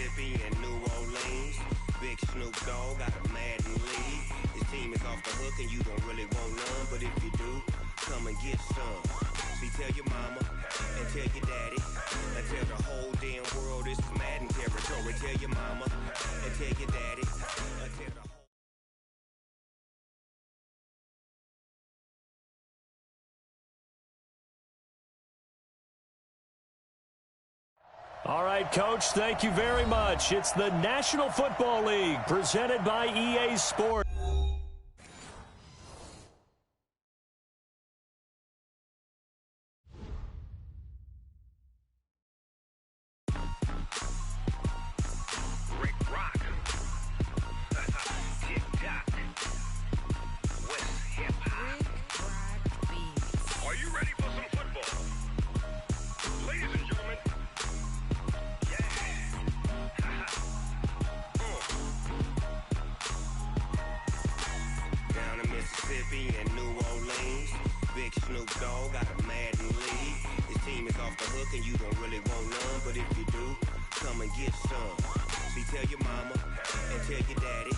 Mississippi and New Orleans. Big Snoop Dogg got a Madden lead. His team is off the hook and you don't really want none, but if you do, come and get some. See, tell your mama and tell your daddy and tell the whole damn world this is Madden territory. Tell your mama and tell your daddy and tell the whole... All right, Coach, thank you very much. It's the National Football League presented by EA Sports. Mississippi and New Orleans. Big Snoop Dogg got a Madden lead. His team is off the hook and you don't really want none, but if you do, come and get some. See, tell your mama and tell your daddy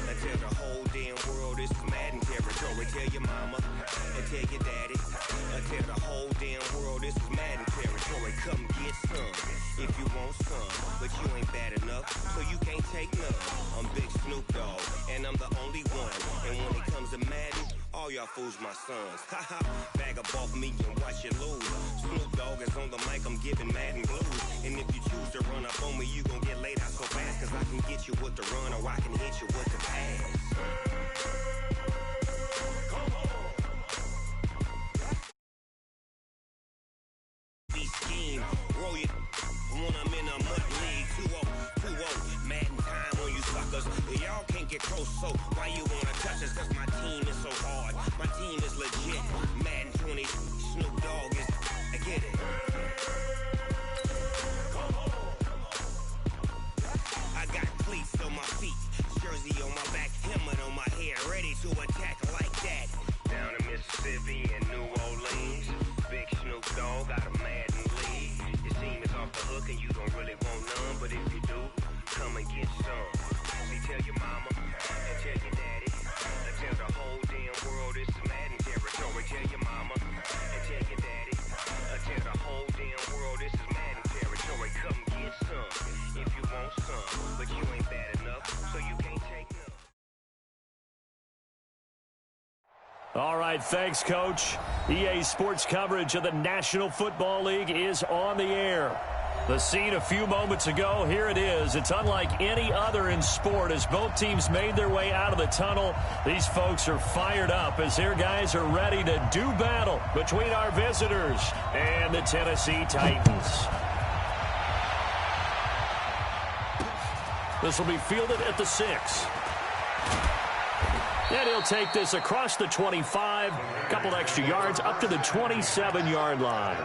and tell the whole damn world this is Madden territory. Tell your mama and tell your daddy and tell the whole damn world this is Madden territory. Come get some if you want some, but you ain't bad enough, so you can't take none. I'm Big Snoop Dogg and I'm the only one, and when it comes to Madden, all y'all fools my sons. Haha, bag up off me and watch you lose. Snoop Dogg is on the mic, I'm giving Madden blues. And if you choose to run up on me, you gon' get laid out so fast, cause I can get you with the run or I can hit you with the pass. Come on. Be scheme, roll it when I'm in a mud league. 2-0, Madden time on you suckers. Y'all can't get close, so why you wanna touch us? Cause my team is so hard, my team is legit. Madden 20, Snoop Dogg is, I get it. Come on. I got cleats on my feet, jersey on my back, helmet on my head, ready to attack like that. Down in Mississippi and New Orleans, Big Snoop Dogg got a Madden lead. His team is off the hook and you don't really want none, but if you do, come and get some. See, tell your mama and tell your daddy and tell the whole damn world this is Madden territory. Tell your mama and tell your daddy and tell the whole damn world this is Madden territory. Come get some if you want some, but you ain't bad enough, so you can't take none. All right, thanks, Coach. EA Sports coverage of the National Football League is on the air. The scene a few moments ago, here it is. It's unlike any other in sport as both teams made their way out of the tunnel. These folks are fired up as their guys are ready to do battle between our visitors and the Tennessee Titans. This will be fielded at the 6. And he'll take this across the 25, a couple extra yards up to the 27-yard line.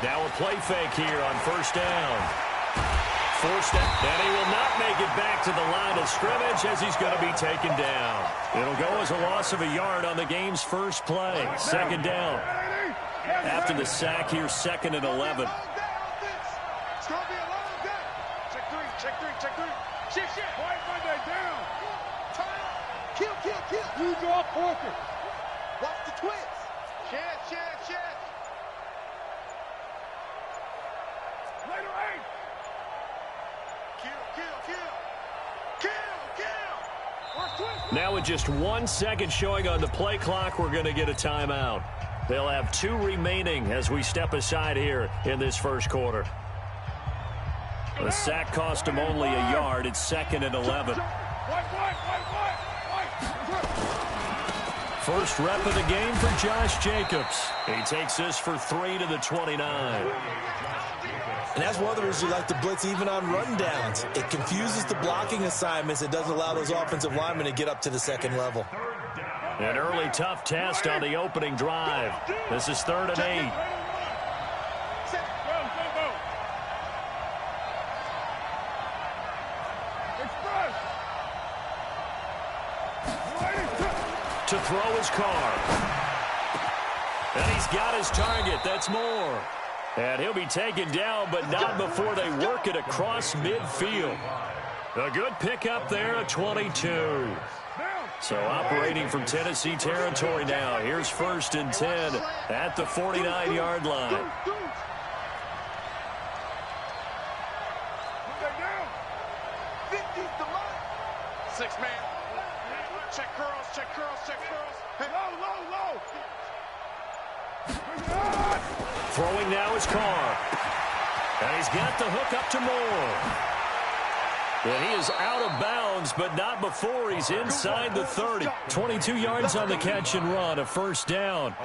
Now a play fake here on first down. Forced it, and he will not make it back to the line of scrimmage as he's going to be taken down. It'll go as a loss of a yard on the game's first play. Second down. After the sack here, 2nd and 11. It's going to be a long day. Check three. Shit. White Monday down. Time. Kill. You draw Porker. Watch the twist. Shit. Later 8. Kill. Now with just 1 second showing on the play clock, we're going to get a timeout. They'll have 2 remaining as we step aside here in this first quarter. The sack cost him only a yard. It's 2nd and 11. First rep of the game for Josh Jacobs. He takes this for 3 to the 29. And that's one of the reasons you like to blitz even on rundowns. It confuses the blocking assignments. It doesn't allow those offensive linemen to get up to the second level. An early tough test on the opening drive. This is 3rd and 8. To throw his car. And he's got his target. That's Moore. And he'll be taken down, but not before they work it across midfield. A good pickup there at 22. So operating from Tennessee territory now. Here's 1st and 10 at the 49-yard line. Six man. Check curls, check curls, check curls. Hey, low. Throwing now is Carr. And he's got the hook up to Moore. And he is out of bounds, but not before he's inside the 30. 22 yards on the catch and run, a 1st down.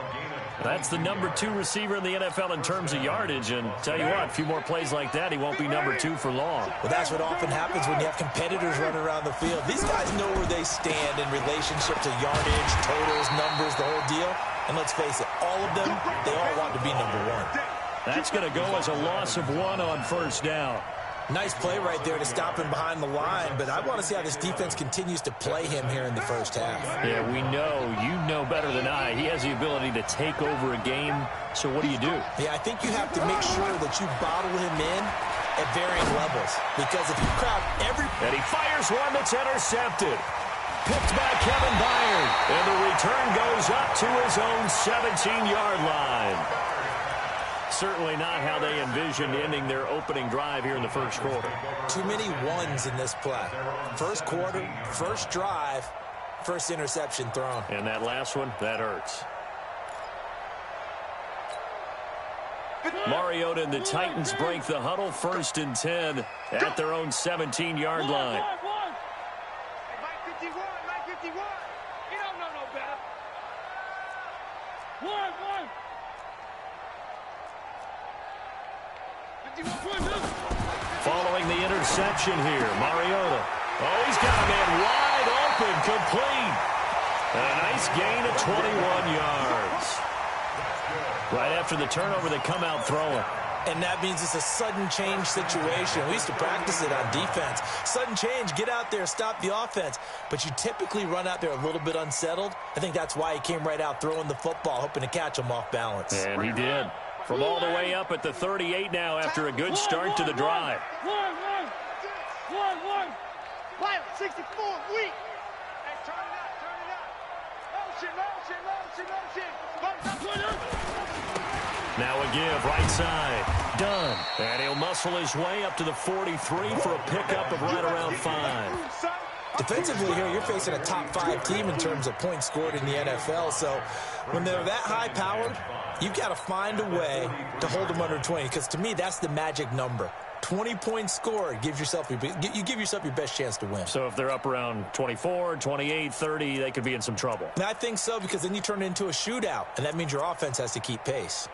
That's the number 2 receiver in the NFL in terms of yardage. And tell you what, a few more plays like that, he won't be number 2 for long. Well, that's what often happens when you have competitors running around the field. These guys know where they stand in relationship to yardage, totals, numbers, the whole deal. And let's face it, all of them, they all want to be number 1. That's going to go as a loss of 1 on 1st down. Nice play right there to stop him behind the line, but I want to see how this defense continues to play him here in the 1st half. Yeah, we know. You know better than I. He has the ability to take over a game, so what do you do? Yeah, I think you have to make sure that you bottle him in at varying levels, because if you crowd every... And he fires one that's intercepted. Picked by Kevin Byard, and the return goes up to his own 17-yard line. Certainly not how they envisioned ending their opening drive here in the 1st quarter. Too many ones in this play. 1st quarter, 1st drive, 1st interception thrown. And that last one, that hurts. Mariota and the Titans break the huddle, 1st and 10 at their own 17-yard line. Mike 51, Mike 51. You don't know no better. One. Following the interception here, Mariota. Oh, he's got a man wide open, complete. And a nice gain of 21 yards. Right after the turnover, they come out throwing. And that means it's a sudden change situation. We used to practice it on defense. Sudden change, get out there, stop the offense. But you typically run out there a little bit unsettled. I think that's why he came right out throwing the football, hoping to catch him off balance. And he did. From all the way up at the 38 now after a good start to the drive. One. 64, weak. Hey, turn it up. Now a give, right side. Done. And he'll muscle his way up to the 43 for a pickup of right around 5. Defensively here, you're facing a top 5 team in terms of points scored in the NFL. So when they're that high-powered, you've got to find a way to hold them under 20. Because to me, that's the magic number. 20 points scored, you give yourself your best chance to win. So if they're up around 24, 28, 30, they could be in some trouble. And I think so, because then you turn it into a shootout, and that means your offense has to keep pace.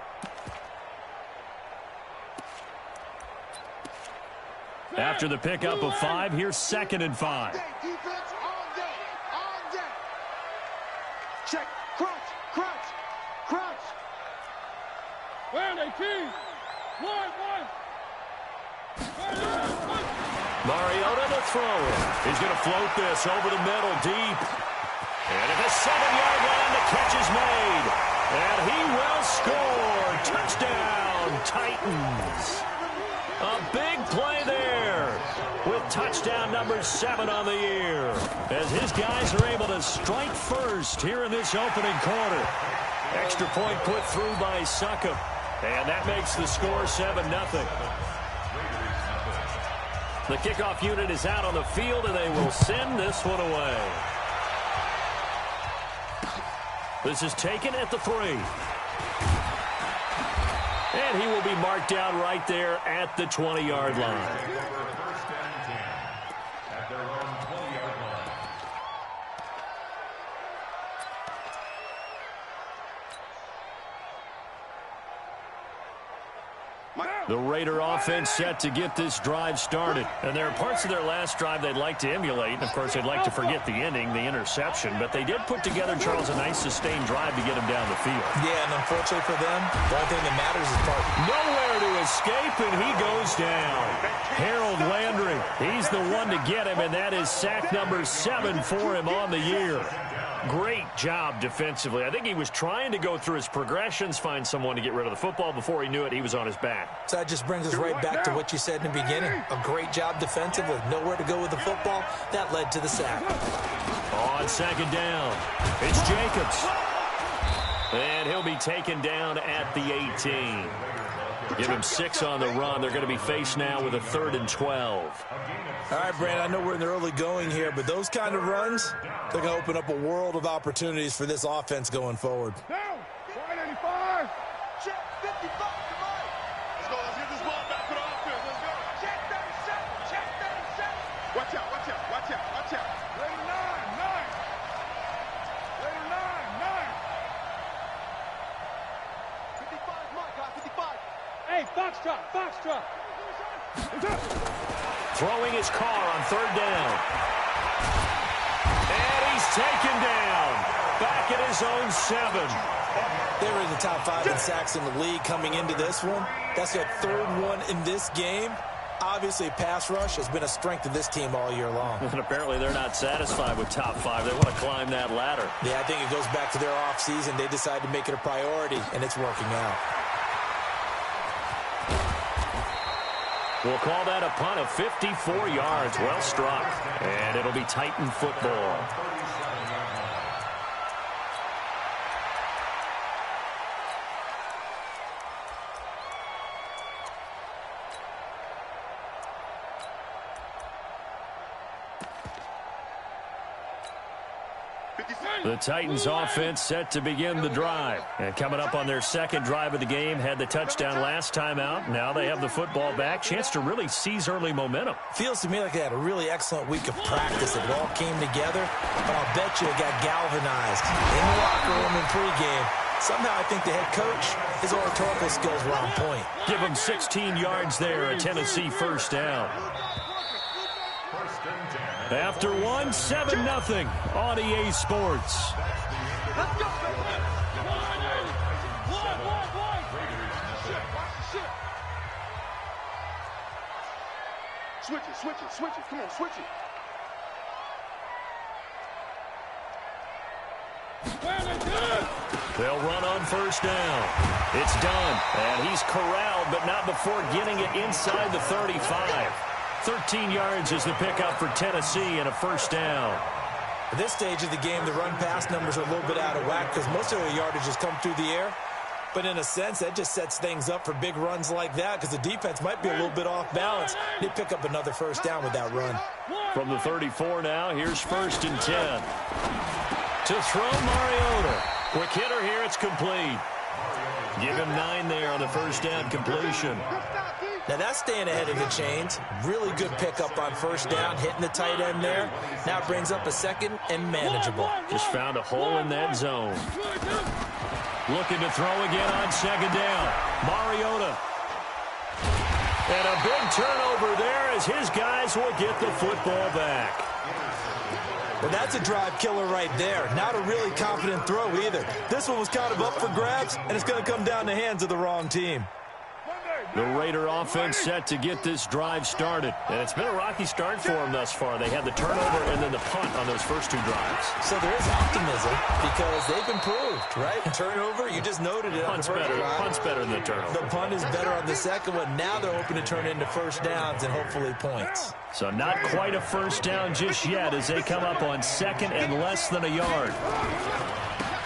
After the pickup of 5, here's 2nd and 5. Defense all day. Check, crunch. Where are they, keys? One. Mariota the thrower. He's going to float this over the middle deep. And at the 7-yard line, the catch is made. And he will score. Touchdown, Titans. A big play there with touchdown number 7 on the year, as his guys are able to strike first here in this opening quarter. Extra point put through by Succop, and that makes the score 7-0. The kickoff unit is out on the field, and they will send this one away. This is taken at the 3. And he will be marked down right there at the 20-yard line. The Raider offense set to get this drive started. And there are parts of their last drive they'd like to emulate. And, of course, they'd like to forget the ending, the interception. But they did put together, Charles, a nice sustained drive to get him down the field. Yeah, and unfortunately for them, the only thing that matters is part. Nowhere to escape, and he goes down. Harold Landry, he's the one to get him, and that is sack number 7 for him on the year. Great job defensively. I think he was trying to go through his progressions, find someone to get rid of the football. Before he knew it, he was on his back. So that just brings us right back to what you said in the beginning. A great job defensively. Nowhere to go with the football. That led to the sack. On second down, it's Jacobs. And he'll be taken down at the 18. Give him 6 on the run. They're going to be faced now with a 3rd and 12. All right, Brandon, I know we're in the early going here, but those kind of runs, they're going to open up a world of opportunities for this offense going forward. Down. 85. Check 55. Come on. Let's go. Let's get this ball back to the offense. Let's go. Check 37. Check 37. Watch out. Watch out. Watch out. Watch out. Raider 9. Raider 9. 55. Mike, 55. Hey, Foxtrot. Throwing his car on 3rd down. And he's taken down. Back at his own 7. They were in the top 5 in sacks in the league coming into this one. That's their 3rd one in this game. Obviously, pass rush has been a strength of this team all year long. And apparently they're not satisfied with top 5. They want to climb that ladder. Yeah, I think it goes back to their offseason. They decided to make it a priority, and it's working out. We'll call that a punt of 54 yards. Well struck. And it'll be Titan football. The Titans offense set to begin the drive. And coming up on their 2nd drive of the game, had the touchdown last time out. Now they have the football back. Chance to really seize early momentum. Feels to me like they had a really excellent week of practice. It all came together, but I'll bet you it got galvanized in the locker room in pregame. Somehow I think the head coach, his oratorical skills were on point. Give him 16 yards there, a Tennessee 1st down. After 1, 7-0 on EA Sports. Let's go. Switch it. Come on, switch it. They'll run on 1st down. It's done, and he's corralled, but not before getting it inside the 35. 13 yards is the pickup for Tennessee and a 1st down. At this stage of the game, the run-pass numbers are a little bit out of whack because most of their yardage has come through the air. But in a sense, that just sets things up for big runs like that because the defense might be a little bit off balance. They pick up another 1st down with that run. From the 34 now, here's 1st and 10. To throw Mariota. Quick hitter here, it's complete. Give him 9 there on the 1st down completion. Now that's staying ahead of the chains. Really good pickup on 1st down, hitting the tight end there. Now it brings up a 2nd and manageable. Just found a hole in that zone. Looking to throw again on 2nd down. Mariota. And a big turnover there as his guys will get the football back. Well, that's a drive killer right there. Not a really confident throw either. This one was kind of up for grabs, and it's going to come down the hands of the wrong team. The Raider offense set to get this drive started. And it's been a rocky start for them thus far. They had the turnover and then the punt on those first 2 drives. So there is optimism because they've improved, right? Turnover, you just noted it. Punt's better than the turnover. The punt is better on the 2nd one. Now they're hoping to turn into 1st downs and hopefully points. So not quite a 1st down just yet as they come up on 2nd and less than a yard.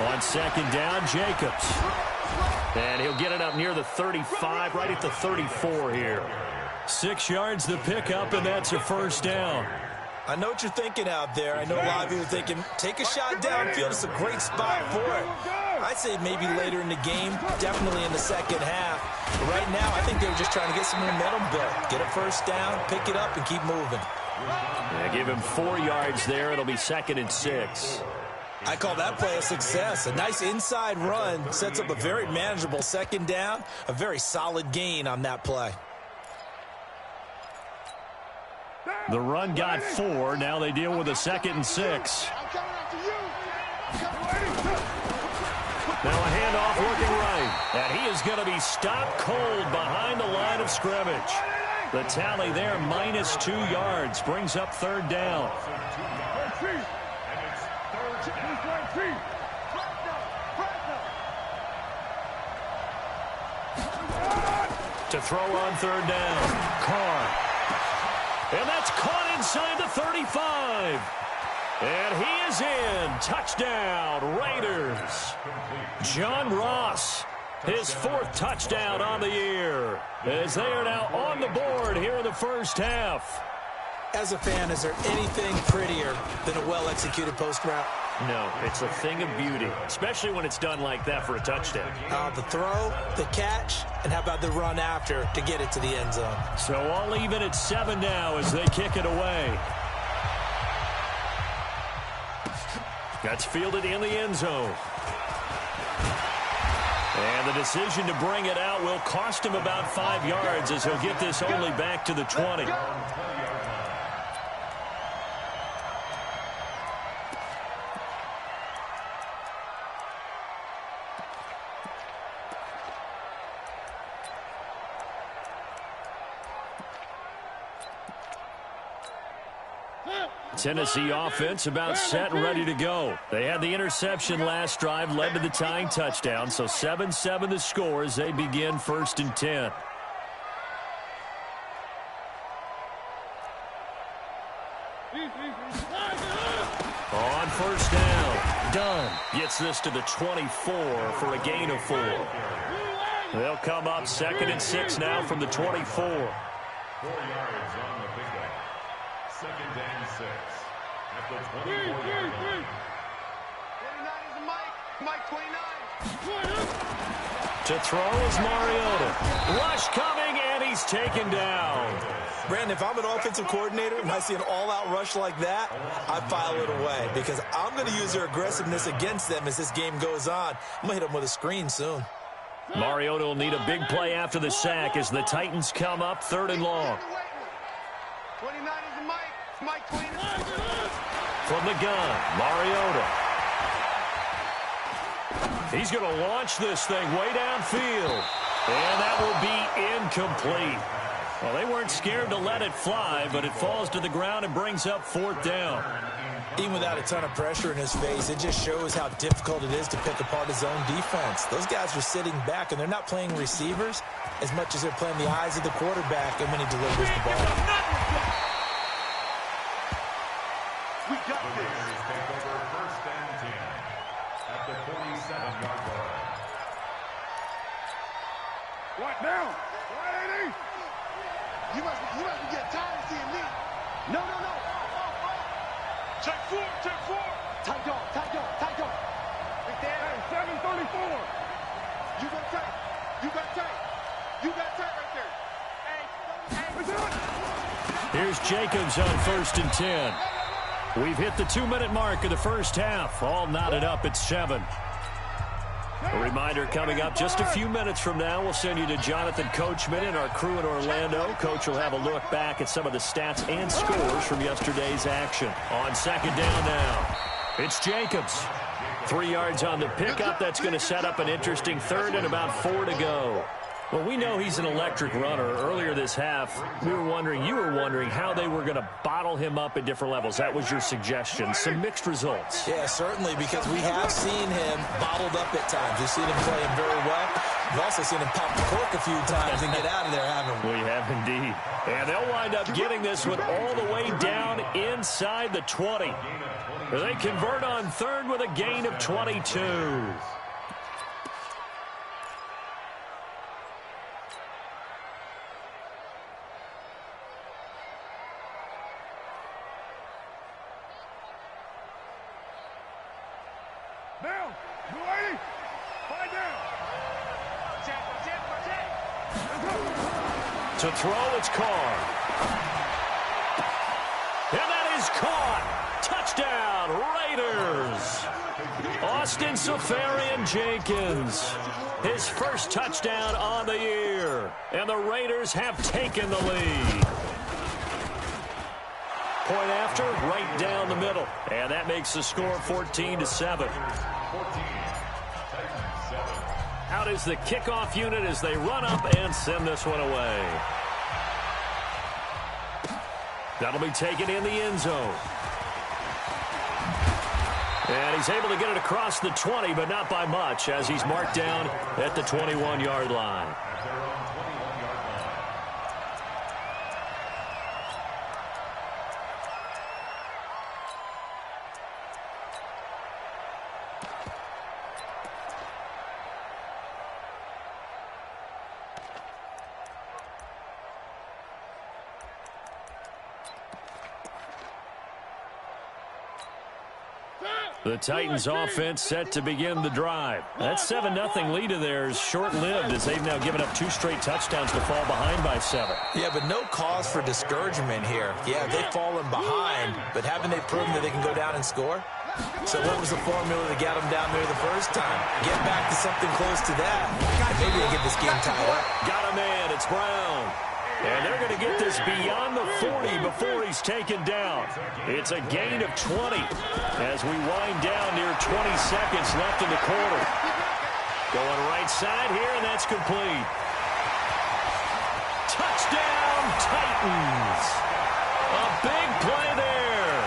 On 2nd down, Jacobs. And he'll get it up near the 35, right at the 34 here. 6 yards the pickup, and that's a 1st down. I know what you're thinking out there. I know a lot of you are thinking, take a shot downfield. It's a great spot for it. I'd say maybe later in the game, definitely in the 2nd half. But right now, I think they were just trying to get some momentum built. Get a 1st down, pick it up, and keep moving. Yeah, give him 4 yards there. It'll be 2nd and 6. I call that play a success. A nice inside run sets up a very manageable second down, a very solid gain on that play. The run got 4. Now they deal with a 2nd and 6. Now a handoff working right. And he is going to be stopped cold behind the line of scrimmage. The tally there, -2 yards, brings up 3rd down. To throw on 3rd down. Carr. And that's caught inside the 35. And he is in. Touchdown, Raiders. John Ross, his 4th touchdown on the year, as they are now on the board here in the first half. As a fan, is there anything prettier than a well-executed post route? No, it's a thing of beauty, especially when it's done like that for a touchdown. The throw, the catch, and how about the run after to get it to the end zone? So all even at 7 now as they kick it away. That's fielded in the end zone. And the decision to bring it out will cost him about 5 yards as he'll get this only back to the 20. Tennessee offense about set and ready to go. They had the interception last drive, led to the tying touchdown, so 7-7 the score as they begin 1st and 10. On 1st down, Dunn gets this to the 24 for a gain of 4. They'll come up 2nd and 6 now from the 24. 4 yards on the pickup. 2nd and 6 at the 24-yard line. 29 is Mike 29. To throw is Mariota. Rush coming, and he's taken down. Brandon, if I'm an offensive coordinator and I see an all-out rush like that, I file it away because I'm going to use their aggressiveness against them as this game goes on. I'm going to hit them with a screen soon. Mariota will need a big play after the sack as the Titans come up 3rd and long. 29 is Mike 29. From the gun, Mariota. He's going to launch this thing way downfield. And that will be incomplete. Well, they weren't scared to let it fly, but it falls to the ground and brings up 4th down. Even without a ton of pressure in his face, it just shows how difficult it is to pick apart his own defense. Those guys are sitting back, and they're not playing receivers as much as they're playing the eyes of the quarterback and when he delivers the ball. We got The this. Raiders take over 1st and 10 at the 47-yard line. What now? What, AD? You must be getting tired of seeing me. No. Check 4. Tight dog. Right there. Hey, 734. You got tight right there. Hey. Here's Jacobs on 1st and 10. We've hit the 2-minute mark of the first half. All knotted up at 7. A reminder coming up just a few minutes from now. We'll send you to Jonathan Coachman and our crew in Orlando. Coach will have a look back at some of the stats and scores from yesterday's action. On 2nd down now, it's Jacobs. 3 yards on the pickup. That's going to set up an interesting 3rd and about 4 to go. Well, we know he's an electric runner. Earlier this half, you were wondering how they were going to bottle him up at different levels. That was your suggestion. Some mixed results. Yeah, certainly, because we have seen him bottled up at times. We've seen him playing very well. We've also seen him pop the cork a few times and get out of there, haven't we? We have indeed. And they'll wind up getting this one all the way down inside the 20. They convert on 3rd with a gain of 22. Now, you ready? Find down. To throw, it's Carr. And that is caught. Touchdown, Raiders. Austin Safarian-Jenkins, his first touchdown on the year. And the Raiders have taken the lead. Point after, right down the middle. And that makes the score 14-7. Out is the kickoff unit as they run up and send this one away. That'll be taken in the end zone. And he's able to get it across the 20, but not by much, as he's marked down at the 21-yard line. The Titans offense set to begin the drive. That 7-0 lead of theirs short-lived as they've now given up 2 straight touchdowns to fall behind by 7. Yeah, but no cause for discouragement here. Yeah, they've fallen behind, but haven't they proven that they can go down and score? So what was the formula that got them down there the first time? Get back to something close to that. Maybe they get this game tied up. Got a man. It's Brown. And they're going to get this beyond the 40 before he's taken down. It's a gain of 20 as we wind down near 20 seconds left in the quarter. Going right side here, and that's complete. Touchdown, Titans. A big play there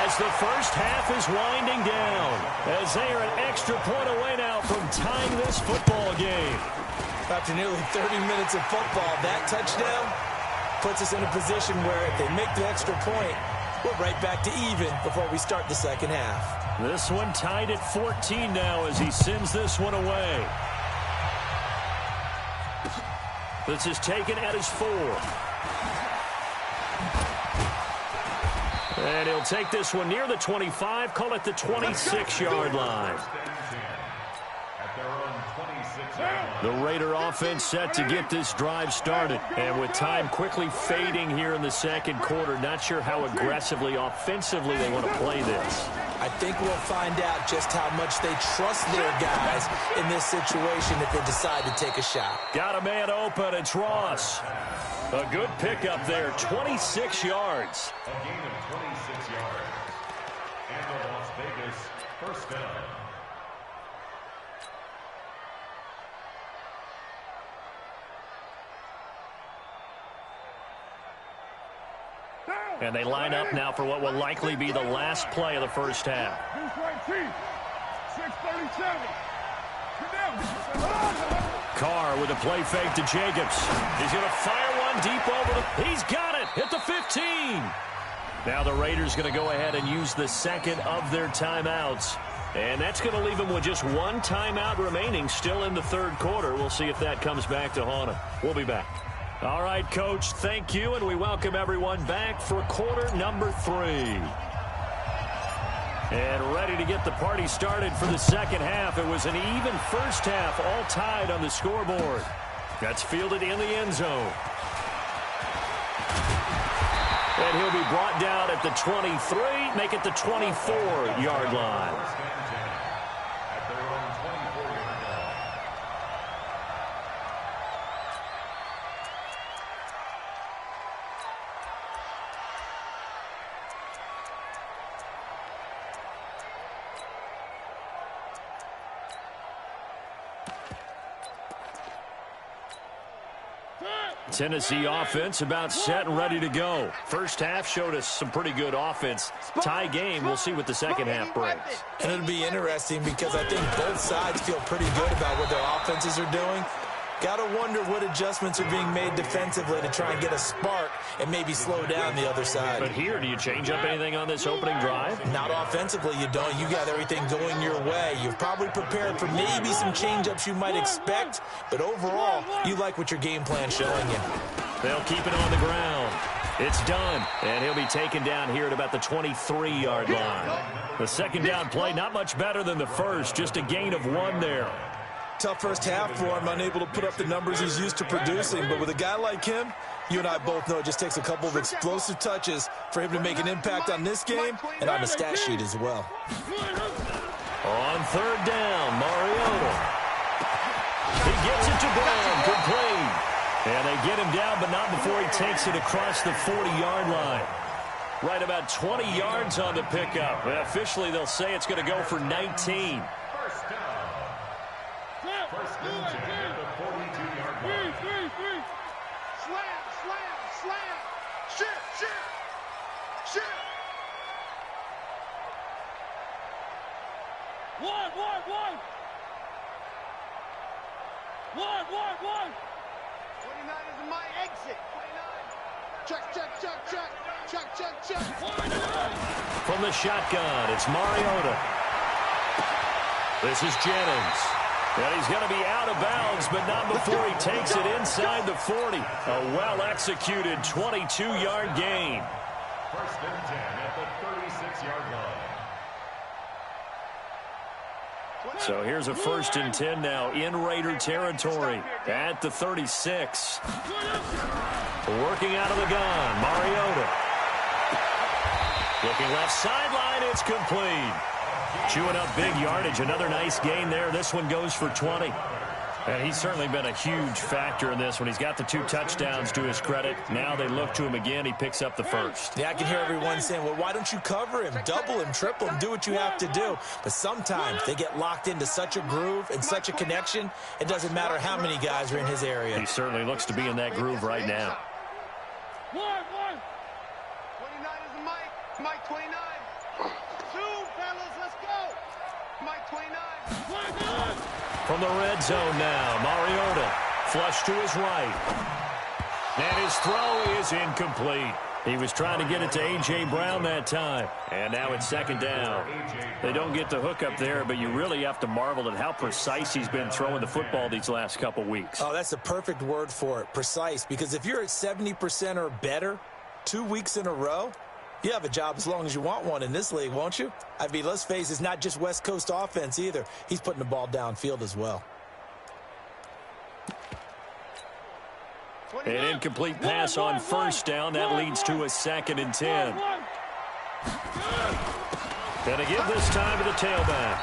as the first half is winding down, as they are an extra point away now from tying this football game. After nearly 30 minutes of football, that touchdown puts us in a position where if they make the extra point, we're right back to even before we start the second half. This one tied at 14 now as he sends this one away. This is taken at his 4. And he'll take this one near the 25, call it the 26-yard line. The Raider offense set to get this drive started. And with time quickly fading here in the second quarter, not sure how aggressively, offensively they want to play this. I think we'll find out just how much they trust their guys in this situation if they decide to take a shot. Got a man open. It's Ross. A good pickup there, 26 yards. A gain of 26 yards. And the Las Vegas first down. And they line up now for what will likely be the last play of the first half. 637. Carr with a play fake to Jacobs. He's going to fire one deep over the... He's got it! Hit the 15! Now the Raiders going to go ahead and use the second of their timeouts. And that's going to leave them with just one timeout remaining still in the third quarter. We'll see if that comes back to haunt them. We'll be back. All right, Coach, thank you, and we welcome everyone back for quarter number 3. And ready to get the party started for the second half. It was an even first half, all tied on the scoreboard. That's fielded in the end zone. And he'll be brought down at the 23, make it the 24-yard line. Tennessee offense about set and ready to go. First half showed us some pretty good offense. Tie game, we'll see what the second half brings. And it'll be interesting because I think both sides feel pretty good about what their offenses are doing. Got to wonder what adjustments are being made defensively to try and get a spark and maybe slow down the other side. But here, do you change up anything on this opening drive? Not offensively, you don't. You got everything going your way. You've probably prepared for maybe some change-ups you might expect, but overall, you like what your game plan's showing you. They'll keep it on the ground. It's done, and he'll be taken down here at about the 23-yard line. The second down play, not much better than the first, just a gain of 1 there. Tough first half for him, unable to put up the numbers he's used to producing. But with a guy like him, you and I both know it just takes a couple of explosive touches for him to make an impact on this game and on the stat sheet as well. On third down, Mariota. He gets it to Brown, complete. And they get him down, but not before he takes it across the 40-yard line. Right about 20 yards on the pickup. Officially, they'll say it's going to go for 19. First down. First and 10 at the 42-yard line. Slam, slam, slam. Shit, shit, shit. One. 29 is my exit. 29. Check. From the shotgun, it's Mariota. This is Jennings. And he's going to be out of bounds, but not before he takes it inside the 40. A well-executed 22-yard gain. First and 10 at the 36-yard line. So here's a first and 10 now in Raider territory at the 36. Working out of the gun, Mariota. Looking left sideline, it's complete. Chewing up big yardage, another nice gain there. This one goes for 20. And he's certainly been a huge factor in this one. He's got the 2 touchdowns to his credit. Now they look to him again. He picks up the first. Yeah, I can hear everyone saying, well, why don't you cover him, double him, triple him, do what you have to do. But sometimes they get locked into such a groove and such a connection, it doesn't matter how many guys are in his area. He certainly looks to be in that groove right now. 29 is Mike 29. 2, fellas, let's go. Mike 29. From the red zone now, Mariota. Flush to his right. And his throw is incomplete. He was trying to get it to A.J. Brown that time. And now it's second down. They don't get the hook up there, but you really have to marvel at how precise he's been throwing the football these last couple weeks. Oh, that's the perfect word for it, precise. Because if you're at 70% or better 2 weeks in a row, you have a job as long as you want one in this league, won't you? I mean, let's face it, it's not just West Coast offense either. He's putting the ball downfield as well. An incomplete pass on first down. That leads to a 2nd and 10. Gonna give this time to the tailback.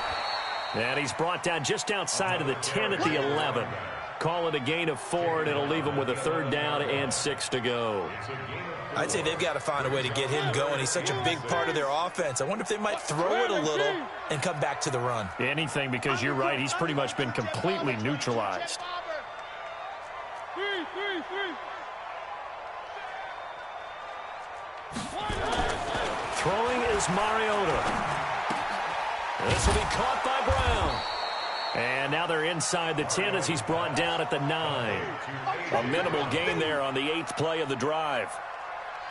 And he's brought down just outside of the 10 at the 11. Call it a gain of 4, and it'll leave him with a 3rd down and 6 to go. I'd say they've got to find a way to get him going. He's such a big part of their offense. I wonder if they might throw it a little and come back to the run. Anything, because you're right. He's pretty much been completely neutralized. Throwing is Mariota. This will be caught by Brown. And now they're inside the 10 as he's brought down at the 9. A minimal gain there on the 8th play of the drive.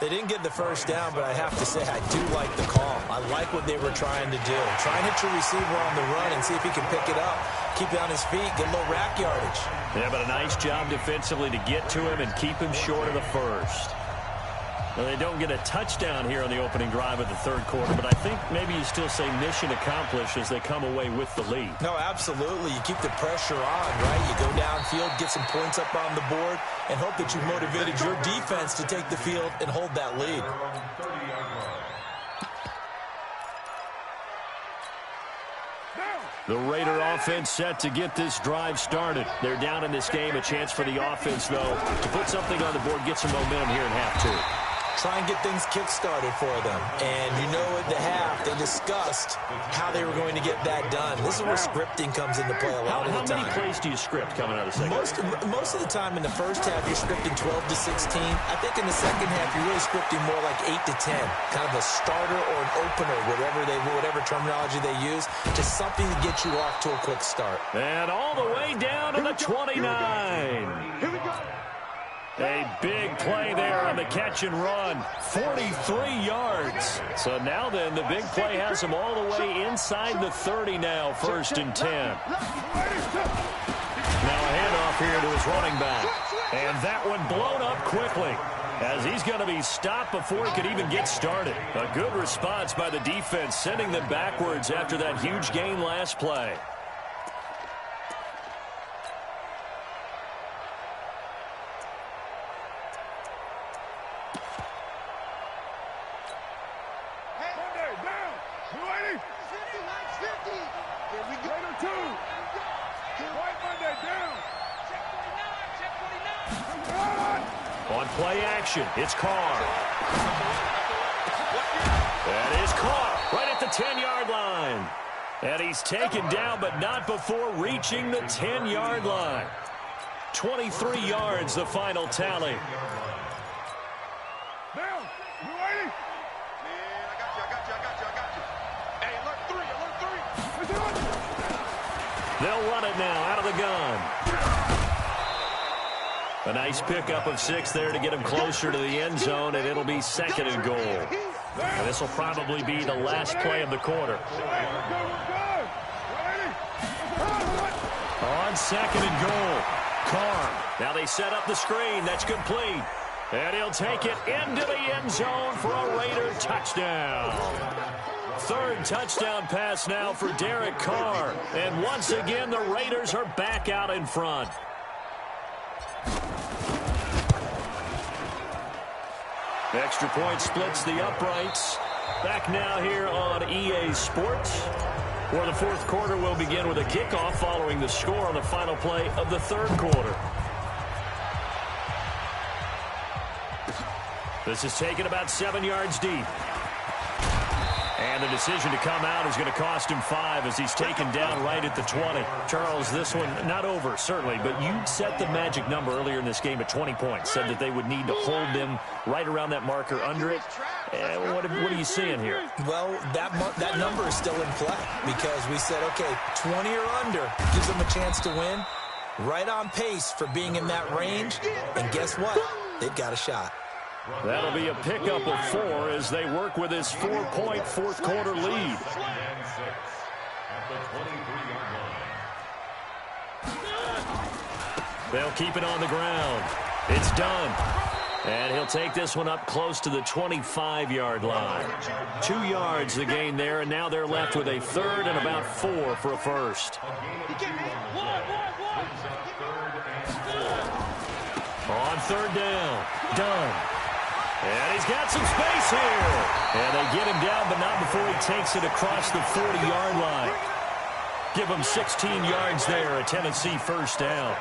They didn't get the first down, but I have to say I do like the call. I like what they were trying to do. Try and hit your receiver on the run and see if he can pick it up. Keep it on his feet, get a little rack yardage. Yeah, but a nice job defensively to get to him and keep him short of the first. Well, they don't get a touchdown here on the opening drive of the 3rd quarter, but I think maybe you still say mission accomplished as they come away with the lead. No, absolutely. You keep the pressure on, right? You go downfield, get some points up on the board, and hope that you motivated your defense to take the field and hold that lead. The Raider offense set to get this drive started. They're down in this game. A chance for the offense, though, to put something on the board, get some momentum here in half 2. Try and get things kick-started for them. And you know at the half, they discussed how they were going to get that done. This is where scripting comes into play a lot of the time. How many plays do you script coming out of the second? Most of the time in the first half, you're scripting 12 to 16. I think in the second half, you're really scripting more like 8 to 10. Kind of a starter or an opener, whatever terminology they use. Just something to get you off to a quick start. And all the way down to the 29. Here we go. A big play there on the catch and run. 43 yards. So now then, the big play has him all the way inside the 30 now, 1st and 10. Now a handoff here to his running back. And that one blown up quickly as he's going to be stopped before he could even get started. A good response by the defense, sending them backwards after that huge gain last play. On play action, it's Carr. That is caught right at the 10-yard line. And he's taken down, but not before reaching the 10-yard line. 23 yards, the final tally. Down. You ready? Man, I got you. Hey, alert 3. They'll run it now out of the gun. A nice pickup of 6 there to get him closer to the end zone, and it'll be second and goal. And this will probably be the last play of the quarter. On second and goal, Carr. Now they set up the screen. That's complete. And he'll take it into the end zone for a Raider touchdown. Third touchdown pass now for Derek Carr. And once again, the Raiders are back out in front. Extra point splits the uprights. Back now here on EA Sports, where the fourth quarter will begin with a kickoff following the score on the final play of the third quarter. This is taken about 7 yards deep. And the decision to come out is going to cost him 5 as he's taken down right at the 20. Charles, this one not over, certainly, but you set the magic number earlier in this game at 20 points. Said that they would need to hold them right around that marker under it. What are you seeing here? Well, that number is still in play because we said, okay, 20 or under gives them a chance to win. Right on pace for being in that range. And guess what? They've got a shot. That'll be a pickup of 4 as they work with his 4-point fourth quarter lead. They'll keep it on the ground. It's done. And he'll take this one up close to the 25-yard line. 2 yards the gain there, and now they're left with a third and about 4 for a first. On third down, done. And he's got some space here. And they get him down, but not before he takes it across the 40-yard line. Give him 16 yards there, a Tennessee first down.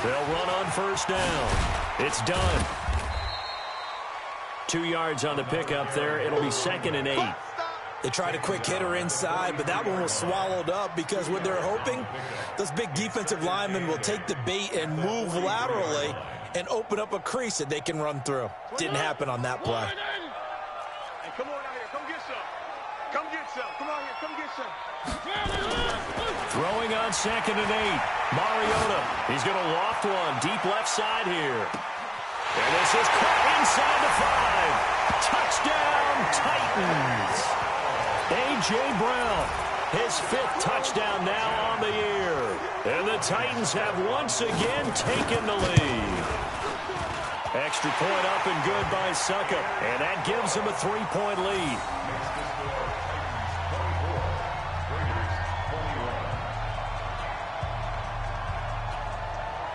They'll run on first down. It's done. 2 yards on the pickup there. It'll be second and 8. They tried a quick hitter inside, but that one was swallowed up because what they're hoping, those big defensive linemen will take the bait and move laterally and open up a crease that they can run through. Didn't happen on that play. Hey, come on out here. Come get some. Come get some. Come on here. Come get some. Throwing on second and 8. Mariota. He's going to loft one deep left side here. And this is caught inside the 5. Touchdown, Titans. A.J. Brown, his 5th touchdown now on the year. And the Titans have once again taken the lead. Extra point up and good by Suckup. And that gives him a 3-point lead.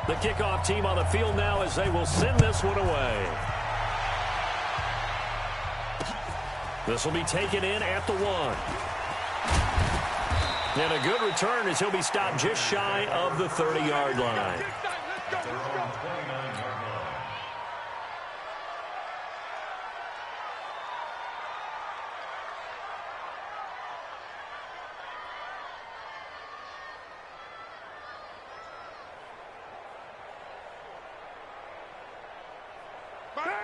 The kickoff team on the field now as they will send this one away. This will be taken in at the 1. And a good return as he'll be stopped just shy of the 30-yard line.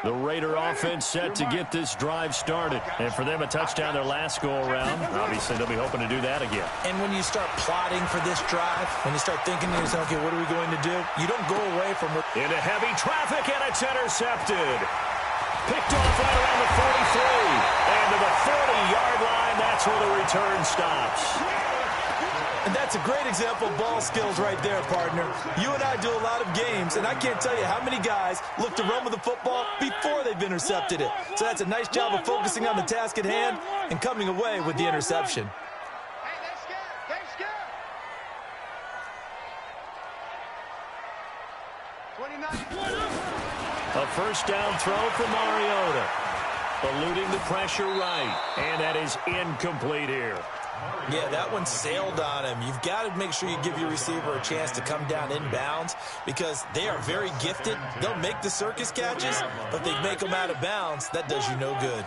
The Raider offense set to get this drive started. And for them, a touchdown their last go-around. Obviously, they'll be hoping to do that again. And when you start plotting for this drive, when you start thinking to yourself, okay, what are we going to do? You don't go away from it. Into heavy traffic, and it's intercepted. Picked off right around the 43. And to the 40-yard line, that's where the return stops. And that's a great example of ball skills right there, partner. You and I do a lot of games, and I can't tell you how many guys look to run with the football before they've intercepted it. So that's a nice job of focusing on the task at hand and coming away with the interception. Hey, they're scared. They're scared. 29. A first down throw for Mariota. eluding the pressure right. And that is incomplete here. Yeah, that one sailed on him. You've got to make sure you give your receiver a chance to come down inbounds because they are very gifted. They'll make the circus catches, but if they make them out of bounds, that does you no good.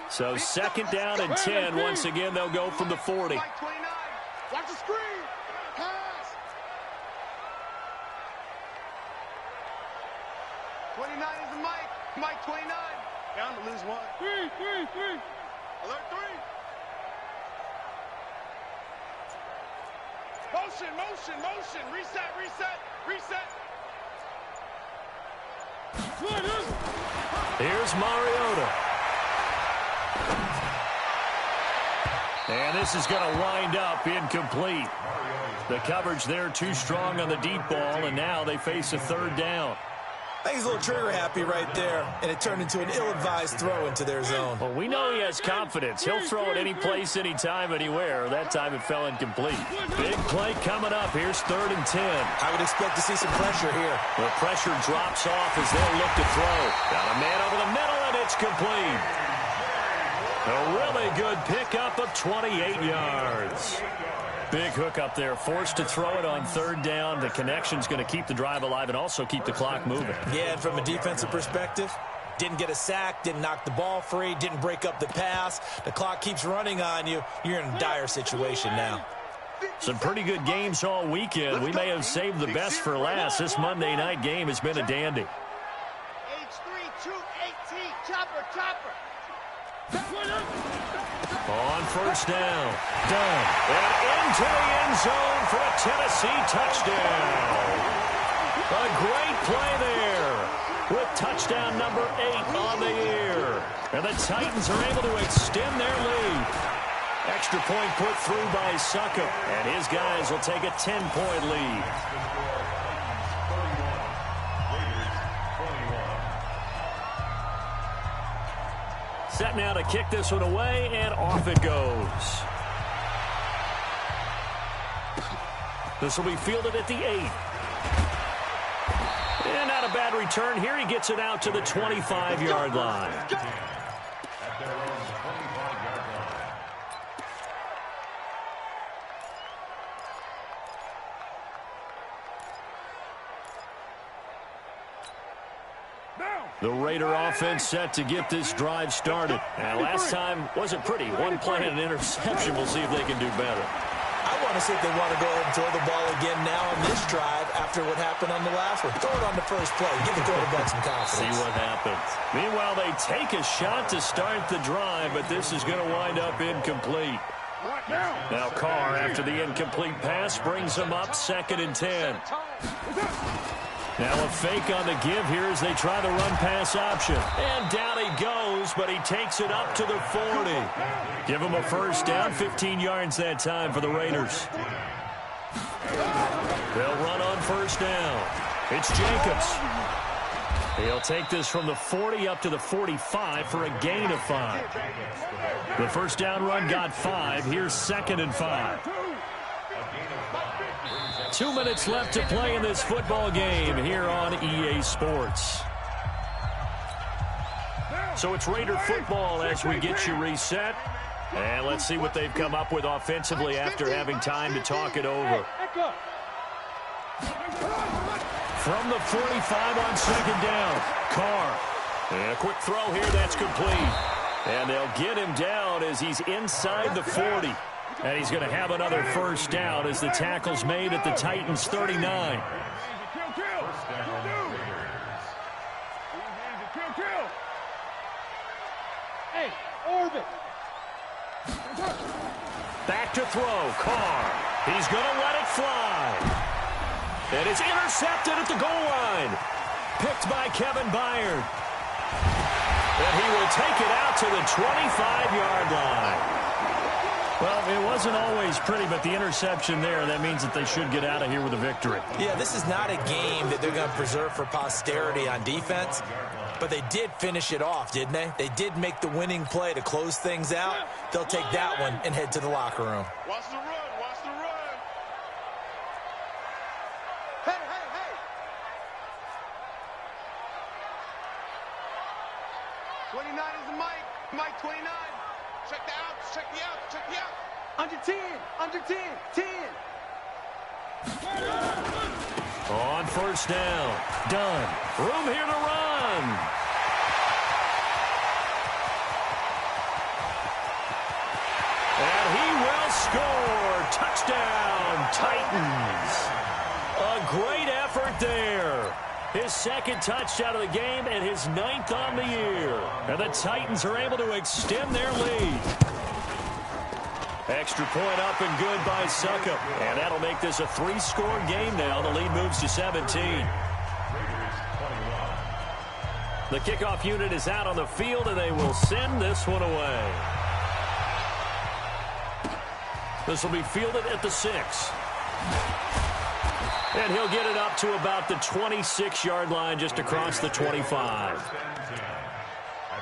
So 2nd down and 10. Once again, they'll go from the 40. Watch the screen. Pass. 29 is the Mike. Mike 29. Down to lose one. Three. Alert 3. Motion. Reset. Here's Mariota. And this is going to wind up incomplete. The coverage there too strong on the deep ball, and now they face a 3rd down. I think he's a little trigger happy right there, and it turned into an ill-advised throw into their zone. Well, we know he has confidence. He'll throw it any place, anytime, anywhere. That time it fell incomplete. Big play coming up. Here's 3rd and 10. I would expect to see some pressure here. The pressure drops off as they'll look to throw. Got a man over the middle, and it's complete. A really good pickup of 28 yards. Big hook up there, forced to throw it on 3rd down. The connection's going to keep the drive alive and also keep the clock moving. Yeah, and from a defensive perspective, didn't get a sack, didn't knock the ball free, didn't break up the pass. The clock keeps running on you. You're in a dire situation now. Some pretty good games all weekend. We may have saved the best for last. This Monday night game has been a dandy. H3, 218, chopper. On 1st down. Done. And into the end zone for a Tennessee touchdown. A great play there with touchdown number 8 on the year. And the Titans are able to extend their lead. Extra point put through by Suckup. And his guys will take a 10-point lead. Set now to kick this one away, and off it goes. This will be fielded at the 8. And not a bad return here. He gets it out to the 25-yard line. The Raider offense set to get this drive started. And last time wasn't pretty. One play and an interception. We'll see if they can do better. I want to see if they want to go ahead and throw the ball again now on this drive after what happened on the last one. Throw it on the first play. Give the quarterback some confidence. See what happens. Meanwhile, they take a shot to start the drive, but this is going to wind up incomplete. Now Carr, after the incomplete pass, brings them up 2nd and 10. Now a fake on the give here as they try the run-pass option. And down he goes, but he takes it up to the 40. Give him a 1st down, 15 yards that time for the Raiders. They'll run on 1st down. It's Jacobs. He'll take this from the 40 up to the 45 for a gain of 5. The 1st down run got 5. Here's 2nd and 5. 2 minutes left to play in this football game here on EA Sports. So it's Raider football as we get you reset. And let's see what they've come up with offensively after having time to talk it over. From the 45 on 2nd down, Carr. And a quick throw here, that's complete. And they'll get him down as he's inside the 40. And he's going to have another 1st down as the tackle's made at the Titans' 39. Hey, orbit. Back to throw, Carr. He's going to let it fly. And it's intercepted at the goal line. Picked by Kevin Byard. And he will take it out to the 25-yard line. Well, it wasn't always pretty, but the interception there, that means that they should get out of here with a victory. Yeah, this is not a game that they're going to preserve for posterity on defense, but they did finish it off, didn't they? They did make the winning play to close things out. They'll take that one and head to the locker room. Watch the run, watch the run. Hey, hey, hey. 29 is the Mike. Mike 29. Check the outs, check the outs, check the outs. Under 10, under 10, 10. On first down. Done. Room here to run. And he will score. Touchdown, Titans. A great effort there. His second touchdown of the game and his 9th on the year. And the Titans are able to extend their lead. Extra point up and good by Succop. And that'll make this a 3-score game now. The lead moves to 17. The kickoff unit is out on the field, and they will send this one away. This will be fielded at the 6. And he'll get it up to about the 26-yard line, just across the 25. At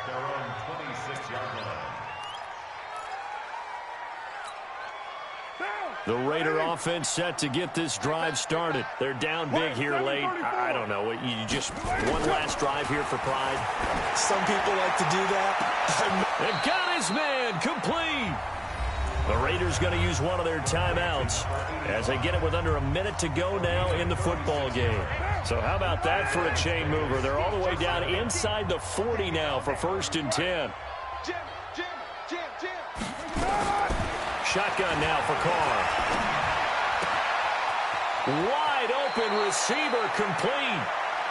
their own 26-yard line. The Raider offense set to get this drive started. They're down big here late. I don't know. You just one last drive here for pride. Some people like to do that. And got his man complete. The Raiders going to use one of their timeouts as they get it with under a minute to go now in the football game. So how about that for a chain mover? They're all the way down inside the 40 now for 1st and 10. Shotgun now for Carr. Wide open receiver complete.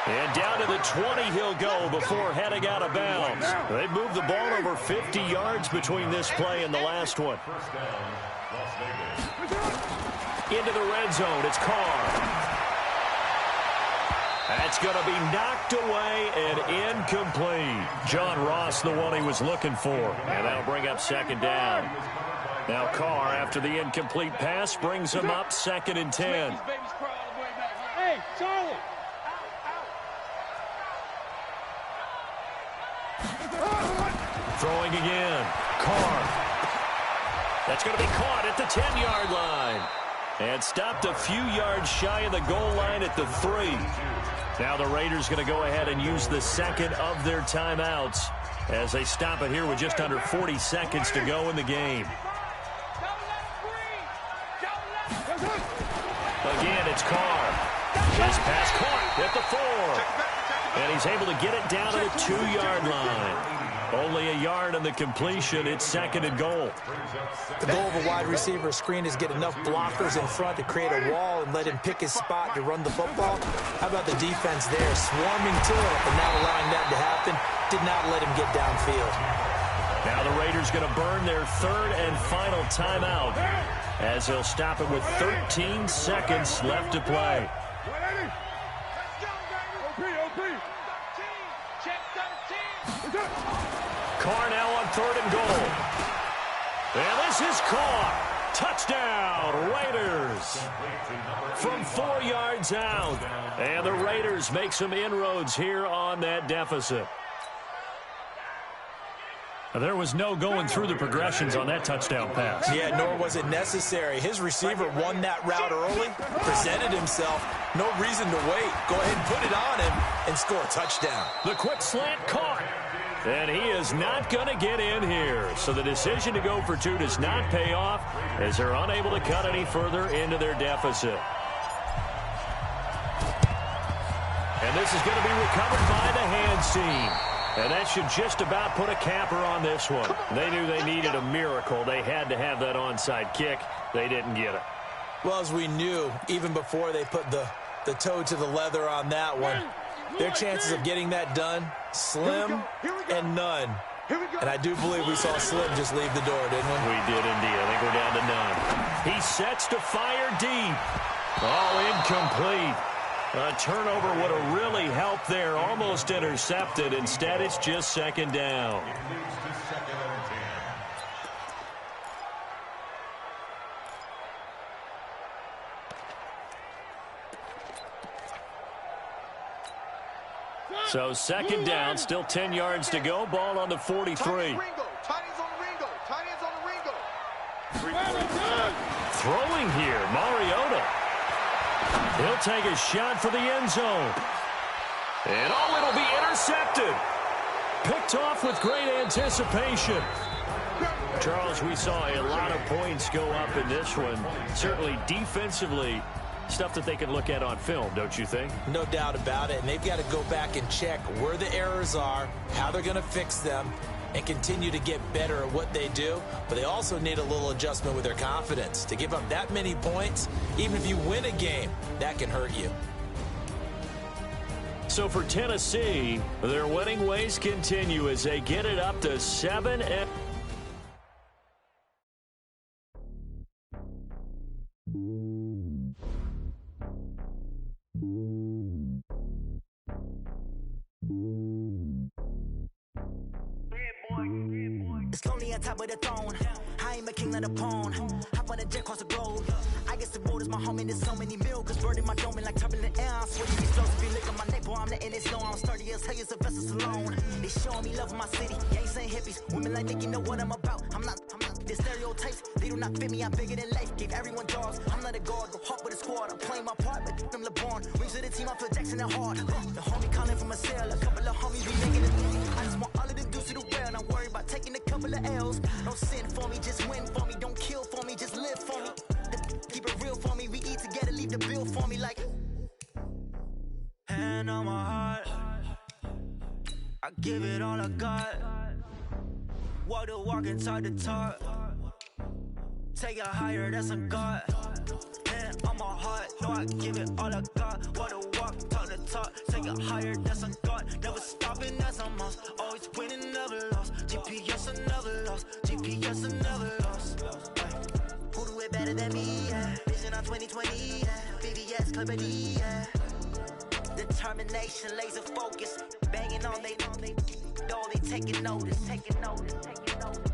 And down to the 20 he'll go before heading out of bounds. They've moved the ball over 50 yards between this play and the last one. First down, Las Vegas. Into the red zone. It's Carr. That's going to be knocked away and incomplete. John Ross, the one he was looking for. And that'll bring up 2nd down. Now Carr, after the incomplete pass, brings him up 2nd and 10. Hey, Charlie. Throwing again. Carr. That's going to be caught at the 10-yard line. And stopped a few yards shy of the goal line at the 3. Now the Raiders going to go ahead and use the 2nd of their timeouts as they stop it here with just under 40 seconds to go in the game. Again, it's Carr. His pass caught at the 4. And he's able to get it down to the 2-yard line. Only a yard on the completion. It's 2nd and goal. The goal of a wide receiver screen is get enough blockers in front to create a wall and let him pick his spot to run the football. How about the defense there, swarming to it and not allowing that to happen? Did not let him get downfield. Now the Raiders going to burn their 3rd and final timeout as they'll stop it with 13 seconds left to play. Carr now on 3rd and goal. And this is caught. Touchdown, Raiders. From 4 yards out. And the Raiders make some inroads here on that deficit. There was no going through the progressions on that touchdown pass. Yeah, nor was it necessary. His receiver won that route early, presented himself. No reason to wait. Go ahead and put it on him and score a touchdown. The quick slant caught. And he is not going to get in here. So the decision to go for 2 does not pay off as they're unable to cut any further into their deficit. And this is going to be recovered by the hands team. And that should just about put a capper on this one. They knew they needed a miracle. They had to have that onside kick. They didn't get it. Well, as we knew, even before they put the toe to the leather on that one, their chances of getting that done, slim and none. And I do believe we saw Slim just leave the door, didn't we? We did indeed. I think we're down to none. He sets to fire deep. Oh, incomplete. A turnover would have really helped there. Almost intercepted. Instead, it's just 2nd down. So 2nd down, still 10 yards to go. Ball on the 43. Throwing here, Mariota. He'll take a shot for the end zone. And oh, it'll be intercepted. Picked kicked off with great anticipation. Charles, we saw a lot of points go up in this one. Certainly defensively, stuff that they can look at on film, don't you think? No doubt about it. And they've got to go back and check where the errors are, how they're going to fix them, and continue to get better at what they do. But they also need a little adjustment with their confidence. To give up that many points, even if you win a game, that can hurt you. So for Tennessee, their winning ways continue as they get it up to 7. It's lonely on top of the throne. I ain't a king of the pawn. Hop on a jet across the globe. I guess the road is my home and there's so many milk. Burning my dome like turbulent air. I'm sweating these flows. If you look at my neck, boy, I'm letting it slow. I'm sturdy as hell as a vessel alone. They showing me love in my city. Gangs ain't hippies. Women like think you know what I'm about. I'm not. The stereotypes, they do not fit me. I'm bigger than life. Gave everyone jobs. I'm not a guard. Go hard with a squad. I'm playing my part, but them LeBron. Rings to the team. I feel Jackson and hard. The homie calling from a cell. A couple of homies be making it. I just want all of them dudes to do well. Not worry about taking a couple of L's. Don't sin for me, just win for me. Don't kill for me, just live for me. Keep it real for me. We eat together, leave the bill for me like. Hand on my heart, I give it all I got. Walk the walk and talk the talk. Take it higher, that's a God. Hand on my heart, no, I give it all I got. Walk the walk, talk the talk. Take it higher, that's a God. Never stopping, that's a must. Always winning, never lost. GPS, I never lost. GPS, I never lost. Who do it better than me? Yeah. Vision on 2020. Yeah. BBS, Clippity. Yeah. Determination, laser focus. Banging on they know they taking notice. Taking notice. Taking notice.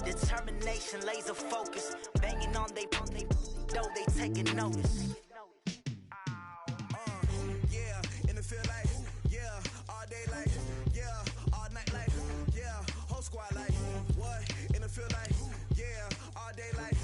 Determination, laser focus. Banging on they know they taking notice. Yeah, in the field like, yeah, all day like, yeah, all night like, yeah, whole squad like, what? In the field like, yeah, all day like.